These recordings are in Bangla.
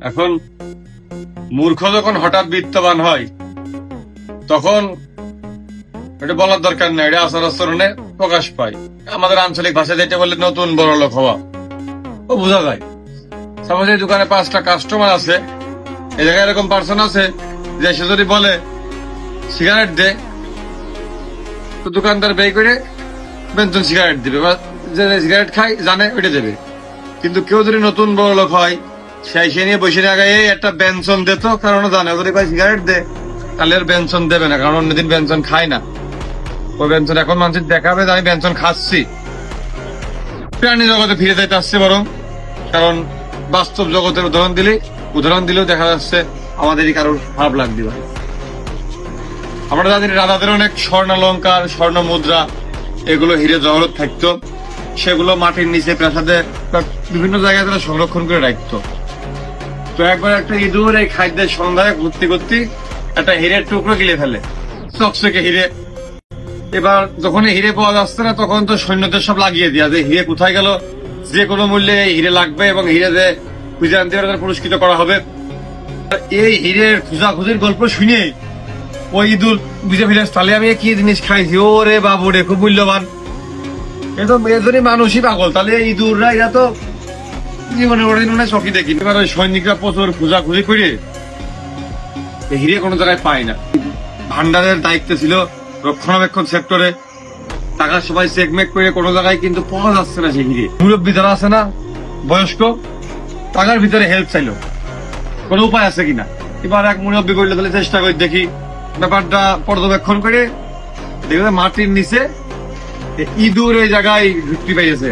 এখন মূর্খ যখন হঠাৎ বিত্তবান হয় তখন এটা বলার দরকার নেই, এটা আচার আচরণে প্রকাশ পায়। আমাদের আঞ্চলিক ভাষা যেটা বলে নতুন বড় লোক হওয়া, ও বোঝা যায়। সাপোজ এই দোকানে 5টা কাস্টমার আছে, এই জায়গায় এরকম পার্সন আছে যে সে যদি বলে সিগারেট দে, তো দোকানদার বের করে বেঞ্চন সিগারেট দিবে, বা যে সিগারেট খায় জানে ওইটা দেবে। কিন্তু কেউ যদি নতুন বড় লোক হয়, সে নিয়ে বসে আগে একটা বেঞ্চন দিত, কারণ জানে যদি ভাই সিগারেট দে তাহলে আর বেঞ্চন দেবে না, কারণ অন্যদিন বেঞ্চন খায় না। ওই বেঞ্চন এখন মানুষের দেখাবে যে আমি বেঞ্চন খাচ্ছি। প্রাণী জগতে ফিরে যাইতে আসছে বরং, কারণ বাস্তব জগতের উদাহরণ দিলেও দেখা যাচ্ছে আমাদেরই কারোর খারাপ লাগবে। আমরা রাজাদের অনেক স্বর্ণালঙ্কার, স্বর্ণ মুদ্রা, এগুলো হিরে জহরত থাকতো, সেগুলো মাটির নিচে প্রাসাদে বিভিন্ন জায়গায় তারা সংরক্ষণ করে রাখতো। তো একবার একটা ইঁদুর এই খাদ্যের সন্ধ্যায় ঘুরতে ঘুরতে একটা হিরের টুকরো গিলে ফেলে, চকচকে হিরে। এবার যখন হিরে পাওয়া যাচ্ছে না, তখন তো সৈন্যদের সব লাগিয়ে দেওয়া যে হিরে কোথায় গেল, যে কোনো মূল্যে হিরে লাগবে এবং হিরে যে খুঁজে আনতে পারে তারা পুরস্কৃত করা হবে। এই হিরের খোঁজাখুঁজির গল্প শুনে ওই ইঁদুর বুঝে ফিরে, তাহলে আমি কি জিনিস খাইছি, ও রে বাবু রে, খুব মূল্যবান। এজন্যই মানুষই পাগল, তাহলে ইঁদুররা এরা তো জীবনে ওরা চকি দেখি। এবার ওই সৈনিকরা প্রচুর খোঁজাখুঁজি করে হিরে কোনো জায়গায় পায় না। ভান্ডারের দায়িত্ব ছিল রক্ষণাবেক্ষণ সেক্টরে, টাকা সবাই চেকমেক করে কোনো জায়গায় কিন্তু পাওয়া যাচ্ছে না সেই হিরে। মুরব্বী যারা আছে না, বয়স্ক, টাকার ভিতরে হেল্প চাইলো, কোনো উপায় আছে কিনা। এবার এক মুরব্বী করলে তাহলে চেষ্টা করে দেখি, ব্যাপারটা পর্যবেক্ষণ করে দেখবে মাটির নিচে ইঁদুর এই জায়গায় ঢুকতে পেয়েছে।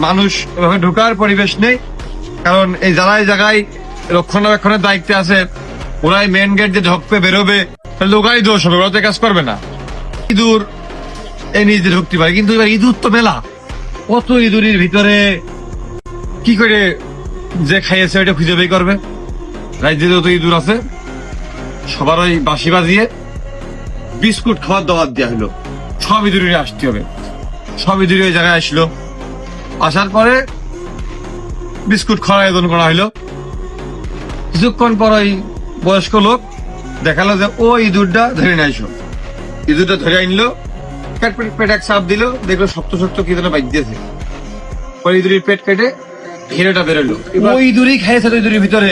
মানুষ এভাবে ঢুকার পরিবেশ নেই, কারণ এই যারা এই জায়গায় রক্ষণাবেক্ষণের দায়িত্বে আছে ওরাই মেন গেট দিয়ে ঢুকবে বেরোবে, তাহলে ওরাই দোষ হবে, ওরা তো কাজ করবে না। ইঁদুর এই নিজে ঢুকতে পারে, কিন্তু এবার ইঁদুর তো মেলা, কত ইঁদুরের ভিতরে কি করে যে খাইয়েছে ওইটা খুঁজে বের করবে। রাজ্যে যত ইঁদুর আছে সবার ওই বাঁশি বাজিয়ে বিস্কুট খাওয়ার দাওয়াত দেওয়া হলো, সব ইঁদুরে আসতে হবে। সব ইঁদুরে ওই জায়গায় আসলো, আসার পরে বিস্কুট খাওয়ার আয়োজন করা হলো। কিছুক্ষণ পর ওই বয়স্ক লোক দেখালো যে ও ইঁদুরটা ধরে নিয়ে আসো। ইঁদুরটা ধরে আনলো, পেট এক চাপ দিল, দেখলো শক্ত শক্ত কি যেন বাইক দিয়েছে। ওই ইঁদুরের পেট কেটে হিরেটা বেরোলো। ওই ইঁদুরই খাইয়েছে ইঁদুরের ভিতরে,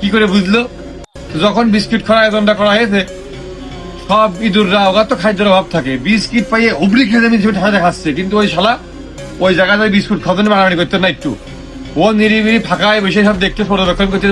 কি করে বুঝলো? যখন বিস্কিট খাওয়ার আয়োজনটা করা হয়েছে, সব ইঁদুররা, ওরা তো খাদ্যের অভাব থাকে, বিস্কিট পাইয়ে হুবড়ি খেয়ে ঠান্ডা খাচ্ছে, কিন্তু ওই শালা ওই জায়গায় বিস্কুট খাওয়ার জন্য মারামারি করতে না একটু, ও নিরিবিরি ফাঁকায় বসে সব দেখতে পর্যবেক্ষণ করতে।